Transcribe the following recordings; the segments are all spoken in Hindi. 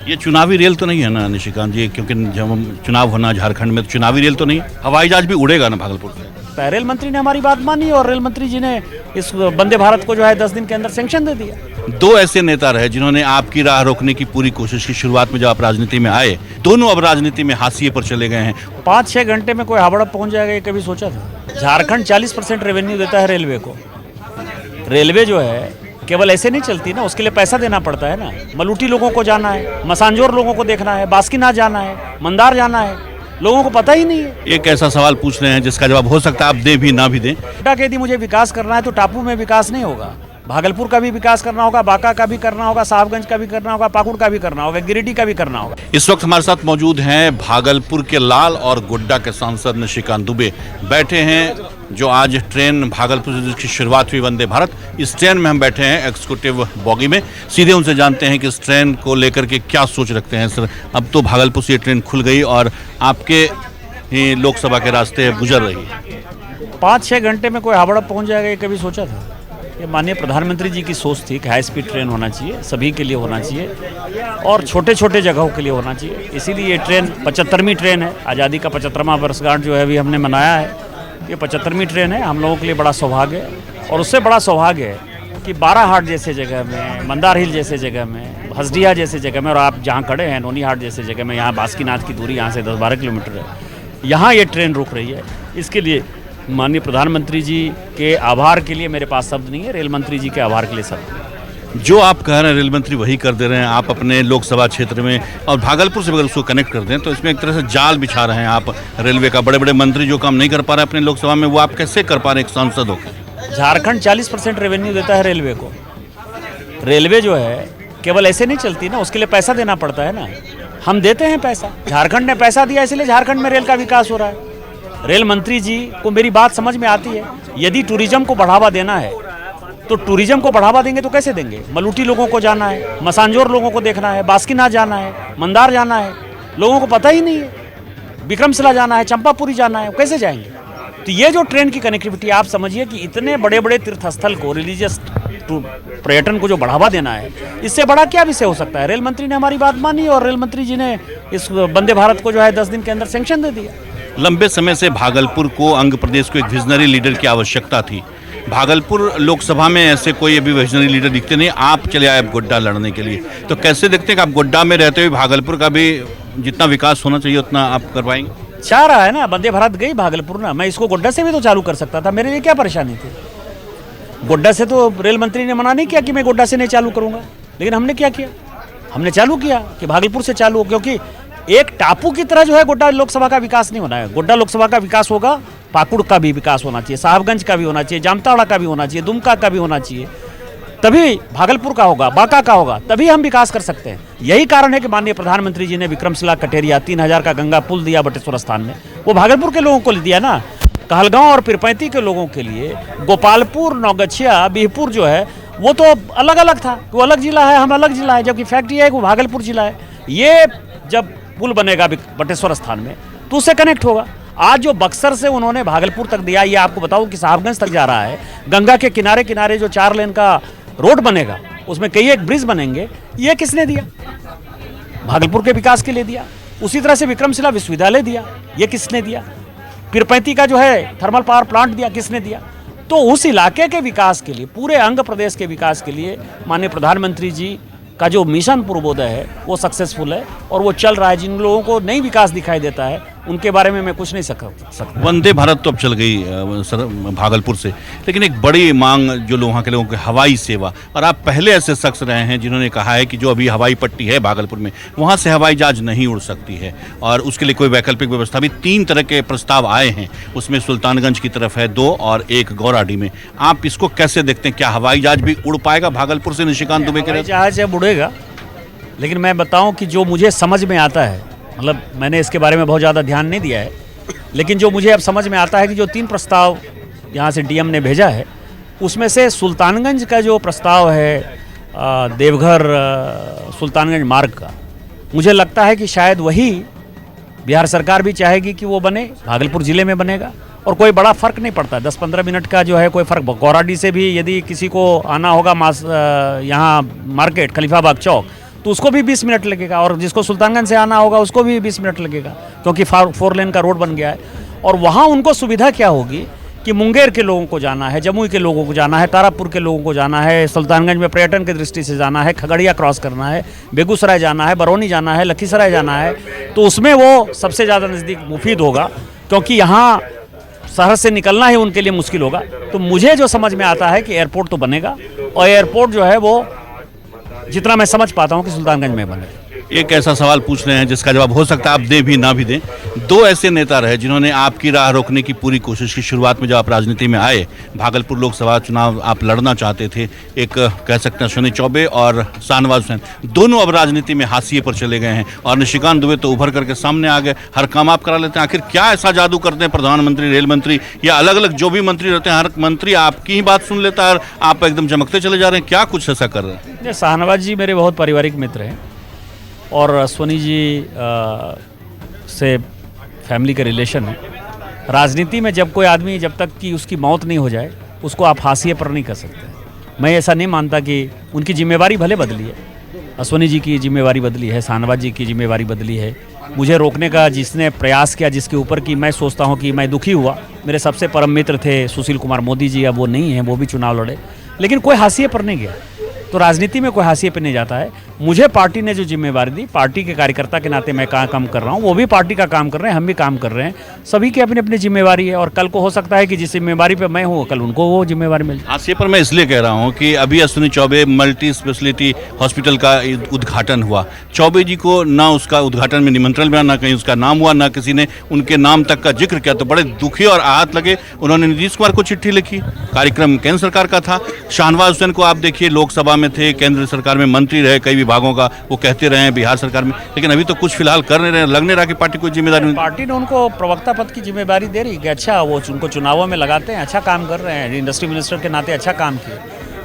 ये चुनावी रेल तो नहीं है ना निशिकांत जी, क्योंकि जब हम चुनाव होना झारखंड में तो चुनावी रेल तो नहीं, हवाई जहाज भी उड़ेगा ना भागलपुर से। रेल मंत्री ने हमारी बात मानी और रेल मंत्री जी ने इस वंदे भारत को जो है 10 दिन के अंदर सैंक्शन दे दिया। दो ऐसे नेता रहे जिन्होंने आपकी राह रोकने की पूरी कोशिश की। शुरुआत में जब आप राजनीति में आए, दोनों अब राजनीति में हाशिए पर चले गए हैं। 5-6 घंटे में कोई हावड़ा पहुंच जाएगा, ये कभी सोचा था? झारखंड 40% रेवेन्यू देता है रेलवे को। रेलवे जो है केवल ऐसे नहीं चलती ना, उसके लिए पैसा देना पड़ता है ना। मलूटी लोगों को जाना है, मसांजोर लोगों को देखना है, बास्कीनाथ जाना है, मंदार जाना है, लोगों को पता ही नहीं है। एक ऐसा सवाल पूछ रहे हैं जिसका जवाब हो सकता है आप दें भी ना भी दें। गोड्डा के यदि मुझे विकास करना है तो टापू में विकास नहीं होगा, भागलपुर का भी विकास करना होगा, बांका का भी करना होगा, साहबगंज का भी करना होगा, पाकुड़ का भी करना होगा, गिरिडीह का भी करना होगा। इस वक्त हमारे साथ मौजूद हैं भागलपुर के लाल और गोड्डा के सांसद निशिकांत दुबे। बैठे हैं जो आज ट्रेन भागलपुर से जिसकी शुरुआत हुई वंदे भारत, इस ट्रेन में हम बैठे हैं एग्जीक्यूटिव बॉगी में। सीधे उनसे जानते हैं कि इस ट्रेन को लेकर के क्या सोच रखते हैं। सर, अब तो भागलपुर से ये ट्रेन खुल गई और आपके ही लोकसभा के रास्ते गुजर रही है। 5-6 घंटे में कोई हावड़ा पहुंच जाएगा, ये कभी सोचा था? ये माननीय प्रधानमंत्री जी की सोच थी कि हाई स्पीड ट्रेन होना चाहिए, सभी के लिए होना चाहिए और छोटे छोटे जगहों के लिए होना चाहिए। इसीलिए ये ट्रेन 75वीं ट्रेन है। आज़ादी का 75वां वर्षगांठ जो है अभी हमने मनाया है। ये 75वीं ट्रेन है। हम लोगों के लिए बड़ा सौभाग्य है और उससे बड़ा सौभाग्य है कि बाराहाट जैसे जगह में, मंदार हिल जैसे जगह में, हसडिया जैसे जगह में और आप जहाँ खड़े हैं नोनीहाट जैसे जगह में, यहाँ बासुकीनाथ की दूरी यहाँ से 10-12 किलोमीटर है, यहाँ ये ट्रेन रुक रही है। इसके लिए माननीय प्रधानमंत्री जी के आभार के लिए मेरे पास शब्द नहीं है, रेल मंत्री जी के आभार के लिए शब्द। जो आप कह रहे हैं रेल मंत्री वही कर दे रहे हैं। आप अपने लोकसभा क्षेत्र में और भागलपुर से अगर उसको कनेक्ट कर दें तो इसमें एक तरह से जाल बिछा रहे हैं आप रेलवे का। बड़े बड़े मंत्री जो काम नहीं कर पा रहे अपने लोकसभा में, वो आप कैसे कर पा रहे हैं एक सांसद होकर? झारखंड 40% रेवेन्यू देता है रेलवे को। रेलवे जो है केवल ऐसे नहीं चलती ना, उसके लिए पैसा देना पड़ता है ना। हम देते हैं पैसा, झारखंड ने पैसा दिया इसलिए झारखंड में रेल का विकास हो रहा है। रेल मंत्री जी को मेरी बात समझ में आती है। यदि टूरिज्म को बढ़ावा देना है तो टूरिज्म को बढ़ावा देंगे तो कैसे देंगे? मलूटी लोगों को जाना है, मसांजोर लोगों को देखना है, बास्कीनाथ जाना है, मंदार जाना है, लोगों को पता ही नहीं है। विक्रमशिला जाना है, चंपापुरी जाना है, कैसे जाएंगे? तो ये जो ट्रेन की कनेक्टिविटी, आप समझिए कि इतने बड़े बड़े तीर्थस्थल को, रिलीजियस पर्यटन को जो बढ़ावा देना है, इससे बड़ा क्या विषय हो सकता है? रेल मंत्री ने हमारी बात मानी और रेल मंत्री जी ने इस वंदे भारत को जो है 10 दिन के अंदर सैंक्शन दे दिया। लंबे समय से भागलपुर को, अंग प्रदेश को एक विजनरी लीडर की आवश्यकता थी। भागलपुर लोकसभा में ऐसे कोई अभी विजनरी लीडर दिखते नहीं। आप चले आए गोड्डा लड़ने के लिए, तो कैसे देखते हैं कि आप गोड्डा में रहते हुए भागलपुर का भी जितना विकास होना चाहिए उतना आप करवाएंगे? चाह रहा है ना, वंदे भारत गई भागलपुर ना, मैं इसको गोड्डा से भी तो चालू कर सकता था। मेरे लिए क्या परेशानी थी? गोड्डा से तो रेल मंत्री ने मना नहीं किया कि मैं गोड्डा से नहीं चालू करूंगा, लेकिन हमने क्या किया? हमने चालू किया कि भागलपुर से चालू हो, क्योंकि एक टापू की तरह जो है गोड्डा लोकसभा का विकास नहीं होना है। गोड्डा लोकसभा का विकास होगा, पाकुड़ का भी विकास होना चाहिए, साहबगंज का भी होना चाहिए, जामताड़ा का भी होना चाहिए, दुमका का भी होना चाहिए, तभी भागलपुर का होगा, बांका का होगा, तभी हम विकास कर सकते हैं। यही कारण है कि माननीय प्रधानमंत्री जी ने विक्रमशिला, कटेरिया, 3000 का गंगा पुल दिया बटेश्वर स्थान में, वो भागलपुर के लोगों को दिया ना। कहलगांव और पीरपैंती के लोगों के लिए गोपालपुर, नौगछिया, बिहपुर जो है वो तो अलग अलग था, वो अलग जिला है, हम अलग जिला है, जबकि फैक्ट ये है कि वो भागलपुर जिला है। ये जब पुल बनेगा बटेश्वर स्थान में तो उससे कनेक्ट होगा। आज जो बक्सर से उन्होंने भागलपुर तक दिया, ये आपको बताऊं कि साहबगंज तक जा रहा है। गंगा के किनारे किनारे जो 4 लेन का रोड बनेगा, उसमें कई एक ब्रिज बनेंगे, ये किसने दिया? भागलपुर के विकास के लिए दिया। उसी तरह से विक्रमशिला विश्वविद्यालय दिया, ये किसने दिया? पीरपैंती का जो है थर्मल पावर प्लांट दिया, किसने दिया? तो उस इलाके के विकास के लिए, पूरे अंग प्रदेश के विकास के लिए माननीय प्रधानमंत्री जी का जो मिशन पूर्वोदय है वो सक्सेसफुल है और वो चल रहा है। जिन लोगों को नहीं विकास दिखाई देता है उनके बारे में मैं कुछ नहीं सकता। वंदे भारत तो अब चल गई सर भागलपुर से, लेकिन एक बड़ी मांग जो वहाँ के लोगों की हवाई सेवा, और आप पहले ऐसे शख्स रहे हैं जिन्होंने कहा है कि जो अभी हवाई पट्टी है भागलपुर में, वहाँ से हवाई जहाज नहीं उड़ सकती है और उसके लिए कोई वैकल्पिक व्यवस्था भी। 3 तरह के प्रस्ताव आए हैं, उसमें सुल्तानगंज की तरफ है 2 और 1 गौराडी में। आप इसको कैसे देखते हैं? क्या हवाई जहाज भी उड़ पाएगा भागलपुर से? निशिकांत दुबे के जहाज अब उड़ेगा, लेकिन मैं बताऊं कि जो मुझे समझ में आता है, मतलब मैंने इसके बारे में बहुत ज़्यादा ध्यान नहीं दिया है, लेकिन जो मुझे अब समझ में आता है कि जो 3 प्रस्ताव यहाँ से डीएम ने भेजा है, उसमें से सुल्तानगंज का जो प्रस्ताव है देवघर सुल्तानगंज मार्ग का, मुझे लगता है कि शायद वही बिहार सरकार भी चाहेगी कि वो बने, भागलपुर ज़िले में बनेगा और कोई बड़ा फ़र्क नहीं पड़ता। 10-15 मिनट का जो है कोई फ़र्क। गौराडी से भी यदि किसी को आना होगा यहाँ मार्केट खलीफाबाग चौक, तो उसको भी 20 मिनट लगेगा, और जिसको सुल्तानगंज से आना होगा उसको भी 20 मिनट लगेगा, क्योंकि 4 लेन का रोड बन गया है। और वहाँ उनको सुविधा क्या होगी कि मुंगेर के लोगों को जाना है, जमुई के लोगों को जाना है, तारापुर के लोगों को जाना है, सुल्तानगंज में पर्यटन की दृष्टि से जाना है, खगड़िया क्रॉस करना है, बेगूसराय जाना है, बरौनी जाना है, लखीसराय जाना है, तो उसमें वो सबसे ज़्यादा नज़दीक मुफीद होगा, क्योंकि यहाँ शहर से निकलना ही उनके लिए मुश्किल होगा। तो मुझे जो समझ में आता है कि एयरपोर्ट तो बनेगा, और एयरपोर्ट जो है वो जितना मैं समझ पाता हूँ कि सुल्तानगंज में बनेगा। एक ऐसा सवाल पूछ रहे हैं जिसका जवाब हो सकता है आप दें भी ना भी दें। 2 ऐसे नेता रहे जिन्होंने आपकी राह रोकने की पूरी कोशिश की। शुरुआत में जब आप राजनीति में आए, भागलपुर लोकसभा चुनाव आप लड़ना चाहते थे, एक कह सकते हैं अश्विनी चौबे और शाहनवाज हुसैन, दोनों अब राजनीति में हाशिए पर चले गए हैं, और निशिकांत दुबे तो उभर करके सामने आ गए, हर काम आप करा लेते हैं। आखिर क्या ऐसा जादू करते हैं प्रधानमंत्री, रेल मंत्री या अलग अलग जो भी मंत्री रहते हैं, हर मंत्री आपकी ही बात सुन लेता है और आप एकदम चमकते चले जा रहे हैं? क्या कुछ ऐसा कर रहे हैं? शाहनवाज जी मेरे बहुत पारिवारिक मित्र हैं, और अश्विनी जी से फैमिली का रिलेशन है। राजनीति में जब कोई आदमी, जब तक कि उसकी मौत नहीं हो जाए, उसको आप हाशिए पर नहीं कर सकते। मैं ऐसा नहीं मानता कि उनकी जिम्मेवारी भले बदली है, अश्विनी जी की जिम्मेवारी बदली है, शाहनवाज जी की जिम्मेवारी बदली है। मुझे रोकने का जिसने प्रयास किया, जिसके ऊपर कि मैं सोचता हूँ कि मैं दुखी हुआ, मेरे सबसे परम मित्र थे सुशील कुमार मोदी जी, अब वो नहीं हैं, वो भी चुनाव लड़े, लेकिन कोई हाशिए पर नहीं गया। तो राजनीति में कोई हाशिए पे नहीं जाता है। मुझे पार्टी ने जो जिम्मेवारी दी, पार्टी के कार्यकर्ता के नाते मैं कहाँ काम कर रहा हूँ, वो भी पार्टी का काम कर रहे हैं, हम भी काम कर रहे हैं, सभी की अपनी अपनी जिम्मेवारी है। और कल को हो सकता है कि जिस जिम्मेवारी पे मैं हूँ, कल उनको वो जिम्मेवारी मिल जाए। हाशिए पर मैं इसलिए कह रहा हूँ कि अभी Ashwini Choubey multi speciality hospital का उद्घाटन हुआ, चौबे जी को ना उसका उद्घाटन में निमंत्रण मिला, ना कहीं उसका नाम हुआ, ना किसी ने उनके नाम तक का जिक्र किया, तो बड़े दुखी और आहत लगे। उन्होंने नीतीश कुमार को चिट्ठी लिखी, कार्यक्रम केंद्र सरकार का था। शाहनवाज हुसैन को आप देखिए, लोकसभा में थे, केंद्र सरकार में मंत्री रहे कई विभागों का, वो कहते रहे हैं बिहार सरकार में, लेकिन अभी तो कुछ फिलहाल कर नहीं रहे, लग नहीं रहा कि पार्टी कोई जिम्मेदारी नहीं। पार्टी ने उनको प्रवक्ता पद की जिम्मेदारी दे रही है कि अच्छा वो उनको चुनावों में लगाते हैं, अच्छा काम कर रहे हैं, इंडस्ट्री मिनिस्टर के नाते अच्छा काम किए।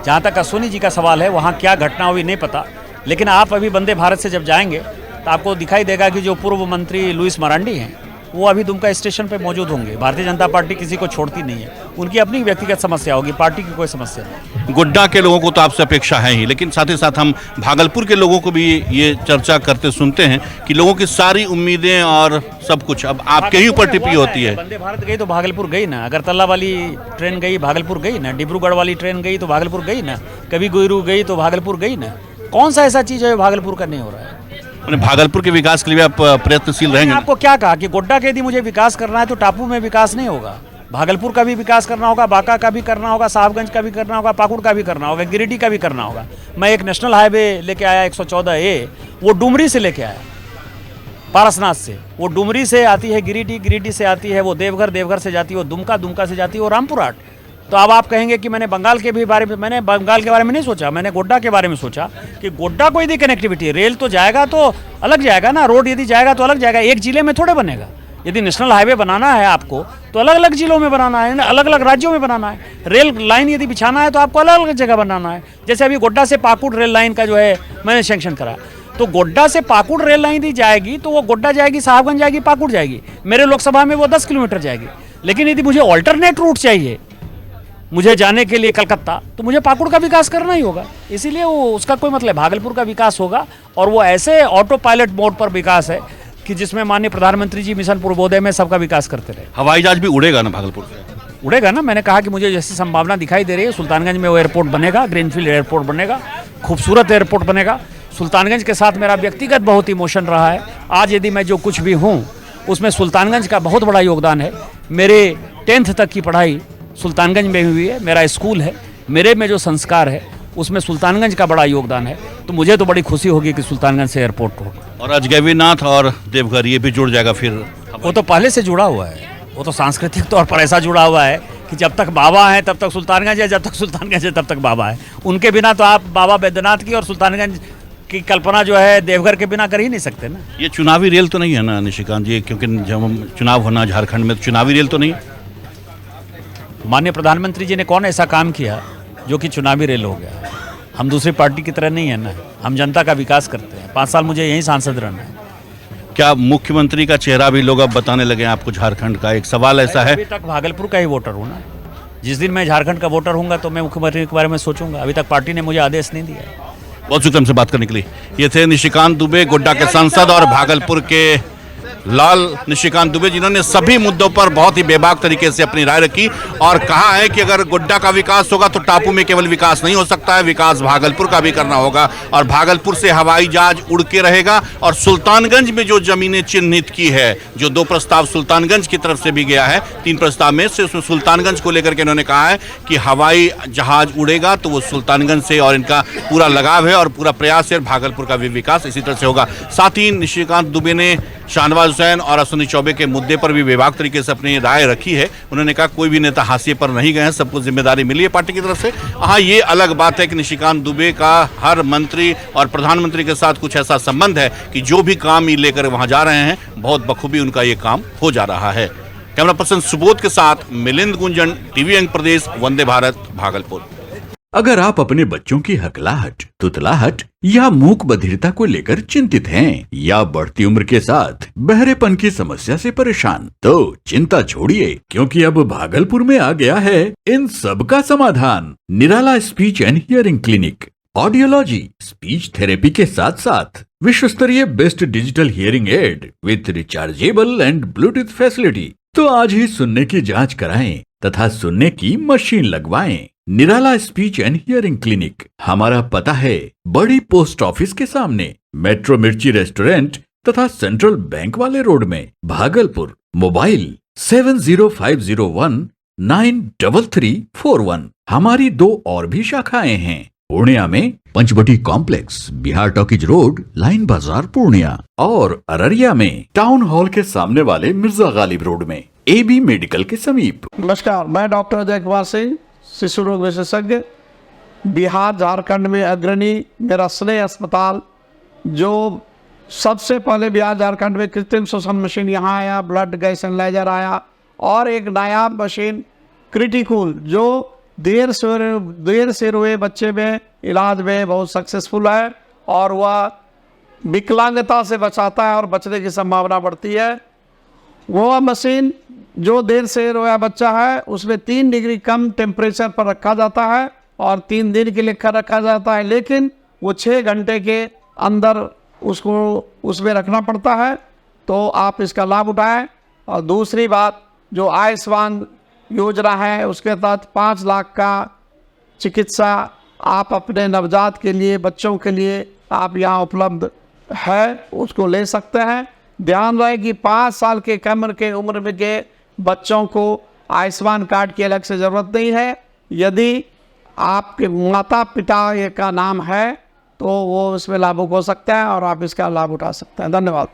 जहाँ तक अश्विनी जी का सवाल है, वहाँ क्या घटना हुई नहीं पता, लेकिन आप अभी वंदे भारत से जब जाएंगे तो आपको दिखाई देगा कि जो पूर्व मंत्री लुइस मरांडी हैं, वो अभी दुमका स्टेशन पे मौजूद होंगे। भारतीय जनता पार्टी किसी को छोड़ती नहीं है, उनकी अपनी व्यक्तिगत समस्या होगी, पार्टी की कोई समस्या नहीं। गोड्डा के लोगों को तो आपसे अपेक्षा है ही, लेकिन साथ ही साथ हम भागलपुर के लोगों को भी ये चर्चा करते सुनते हैं कि लोगों की सारी उम्मीदें और सब कुछ अब आपके ही ऊपर टिपी होती है। वंदे भारत गई तो भागलपुर गई ना, अगरतला वाली ट्रेन गई भागलपुर गई ना, डिब्रूगढ़ वाली ट्रेन गई तो भागलपुर गई ना, कभी गुरु गई तो भागलपुर गई ना। कौन सा ऐसा चीज़ है जो भागलपुर का नहीं हो रहा है? भागलपुर के विकास के लिए आप प्रयत्नशील रहेंगे? आपको क्या कहा कि गोड्डा के यदि मुझे विकास करना है तो टापू में विकास नहीं होगा, भागलपुर का भी विकास करना होगा, बांका का भी करना होगा, साहबगंज का भी करना होगा, पाकुड़ का भी करना होगा, गिरिडीह का भी करना होगा। मैं एक नेशनल हाईवे लेके आया 114A, वो डुमरी से लेके आया, पारसनाथ से। वो डुमरी से आती है गिरिडीह, गिरिडीह से आती है वो देवघर, देवघर से जाती है वो दुमका, दुमका से जाती है वो रामपुरहाट। तो अब आप कहेंगे कि मैंने बंगाल के भी बारे में, मैंने बंगाल के बारे में नहीं सोचा, मैंने गोड्डा के बारे में सोचा कि गोड्डा को यदि कनेक्टिविटी, रेल तो जाएगा तो अलग जाएगा ना, रोड यदि जाएगा तो अलग जाएगा, एक जिले में थोड़े बनेगा। यदि नेशनल हाईवे बनाना है आपको तो अलग अलग जिलों में बनाना है, अलग अलग राज्यों में बनाना है। रेल लाइन यदि बिछाना है तो आपको अलग अलग जगह बनाना है। जैसे अभी गोड्डा से पाकुड़ रेल लाइन का जो है मैंने सेंक्शन करा, तो गोड्डा से पाकुड़ रेल लाइन दी जाएगी तो वो गोड्डा जाएगी, साहबगंज जाएगी, पाकुड़ जाएगी। मेरे लोकसभा में वो 10 किलोमीटर जाएगी। लेकिन यदि मुझे ऑल्टरनेट रूट चाहिए, मुझे जाने के लिए कलकत्ता, तो मुझे पाकुड़ का विकास करना ही होगा। इसीलिए वो उसका कोई मतलब, भागलपुर का विकास होगा और वो ऐसे ऑटो पायलट मोड पर विकास है कि जिसमें माननीय प्रधानमंत्री जी मिशन पूर्वोदय में सबका विकास करते रहे। हवाई जहाज भी उड़ेगा ना भागलपुर से? उड़ेगा ना, मैंने कहा कि मुझे जैसी संभावना दिखाई दे रही है, सुल्तानगंज में वो एयरपोर्ट बनेगा, ग्रीनफील्ड एयरपोर्ट बनेगा, खूबसूरत एयरपोर्ट बनेगा। सुल्तानगंज के साथ मेरा व्यक्तिगत बहुत इमोशन रहा है। आज यदि मैं जो कुछ भी हूँ उसमें सुल्तानगंज का बहुत बड़ा योगदान है। मेरे 10th तक की पढ़ाई सुल्तानगंज में हुई है, मेरा स्कूल है, मेरे में जो संस्कार है उसमें सुल्तानगंज का बड़ा योगदान है। तो मुझे तो बड़ी खुशी होगी कि सुल्तानगंज से एयरपोर्ट हो। और अजगैबीनाथ और देवघर ये भी जुड़ जाएगा फिर? वो तो पहले से जुड़ा हुआ है, वो तो सांस्कृतिक तौर पर ऐसा जुड़ा हुआ है कि जब तक बाबा है तब तक सुल्तानगंज है, जब तक सुल्तानगंज है तब तक बाबा है। उनके बिना तो आप बाबा बैद्यनाथ की और सुल्तानगंज की कल्पना जो है देवघर के बिना कर ही नहीं सकते ना। ये चुनावी रेल तो नहीं है ना निशिकांत जी? क्योंकि जब चुनाव होना झारखंड में, तो चुनावी रेल तो नहीं है? माननीय प्रधानमंत्री जी ने कौन ऐसा काम किया जो कि चुनावी रेल हो गया? हम दूसरी पार्टी की तरह नहीं है ना, हम जनता का विकास करते हैं। 5 साल मुझे यहीं सांसद रहना है। क्या मुख्यमंत्री का चेहरा भी लोग अब बताने लगे हैं आपको झारखंड का? एक सवाल ऐसा है, अभी तक भागलपुर का ही वोटर हूँ ना। जिस दिन मैं झारखंड का वोटर हूँगा तो मैं मुख्यमंत्री के बारे में सोचूंगा। अभी तक पार्टी ने मुझे आदेश नहीं दिया है। बहुत शुक्रिया हमसे बात करने के लिए। ये थे निशिकांत दुबे, गोड्डा के सांसद और भागलपुर के लाल निशिकांत दुबे, जिन्होंने सभी मुद्दों पर बहुत ही बेबाक तरीके से अपनी राय रखी और कहा है कि अगर गोड्डा का विकास होगा तो टापू में केवल विकास नहीं हो सकता है, विकास भागलपुर का भी करना होगा और भागलपुर से हवाई जहाज उड़ के रहेगा। और सुल्तानगंज में जो जमीनें चिन्हित की है, जो 2 प्रस्ताव सुल्तानगंज की तरफ से भी गया है, 3 प्रस्ताव में से उसमें सुल्तानगंज को लेकर के उन्होंने कहा है कि हवाई जहाज उड़ेगा तो वो सुल्तानगंज से, और इनका पूरा लगाव है और पूरा प्रयास है भागलपुर का भी विकास इसी तरह से होगा। साथ ही निशिकांत दुबे ने शाहनवाज हुसैन और अश्विनी चौबे के मुद्दे पर भी बेबाक तरीके से अपनी राय रखी है। उन्होंने कहा कोई भी नेता हाशिए पर नहीं गए हैं, सबको जिम्मेदारी मिली है पार्टी की तरफ से। हाँ, ये अलग बात है कि निशिकांत दुबे का हर मंत्री और प्रधानमंत्री के साथ कुछ ऐसा संबंध है कि जो भी काम ये लेकर वहां जा रहे हैं बहुत बखूबी उनका ये काम हो जा रहा है। कैमरा पर्सन सुबोध के साथ मिलिंद गुंजन, टीवी अंक प्रदेश, वंदे भारत, भागलपुर। अगर आप अपने बच्चों की हकलाहट, तुतलाहट या मूक बधिरता को लेकर चिंतित हैं या बढ़ती उम्र के साथ बहरेपन की समस्या से परेशान, तो चिंता छोड़िए, क्योंकि अब भागलपुर में आ गया है इन सब का समाधान। Nirala speech and hearing clinic. Audiology, speech therapy के साथ साथ विश्व स्तरीय best digital hearing aid with rechargeable and Bluetooth facility. तो आज ही सुनने की जांच कराएं तथा सुनने की मशीन लगवाएं। निराला स्पीच एंड हियरिंग क्लिनिक। हमारा पता है बड़ी पोस्ट ऑफिस के सामने, मेट्रो मिर्ची रेस्टोरेंट तथा सेंट्रल बैंक वाले रोड में, भागलपुर। मोबाइल 7050193341। हमारी 2 और भी शाखाएं हैं, पूर्णिया में Panchavati complex, Bihar talkies road, line Bazar, Purnia, और अररिया में टाउन हॉल के सामने वाले मिर्जा गालिब रोड में, AB मेडिकल के समीप। नमस्कार, मैं डॉक्टर अजय कुमार सिंह, शिशु रोग विशेषज्ञ, बिहार झारखंड में अग्रणी। मेरा स्नेह अस्पताल जो सबसे पहले बिहार झारखंड में कृत्रिम श्वसन मशीन यहाँ आया, ब्लड गैस एनालाइजर आया, और एक नायाब मशीन क्रिटिकल जो देर से रोए बच्चे में इलाज में बहुत सक्सेसफुल है और वह विकलांगता से बचाता है और बचने की संभावना बढ़ती है। वो मशीन जो देर से रोया बच्चा है उसमें 3 डिग्री कम टेम्परेचर पर रखा जाता है और 3 दिन के लिए रखा जाता है, लेकिन वो 6 घंटे के अंदर उसको उसमें रखना पड़ता है। तो आप इसका लाभ उठाएं। और दूसरी बात, जो आयुष्मान योजना है उसके तहत 5 लाख का चिकित्सा आप अपने नवजात के लिए, बच्चों के लिए आप यहाँ उपलब्ध है, उसको ले सकते हैं। ध्यान रहे कि 5 साल के कम के उम्र में के बच्चों को आयुष्मान कार्ड की अलग से ज़रूरत नहीं है। यदि आपके माता पिता का नाम है तो वो इसमें लाभुक हो सकता है और आप इसका लाभ उठा सकते हैं। धन्यवाद।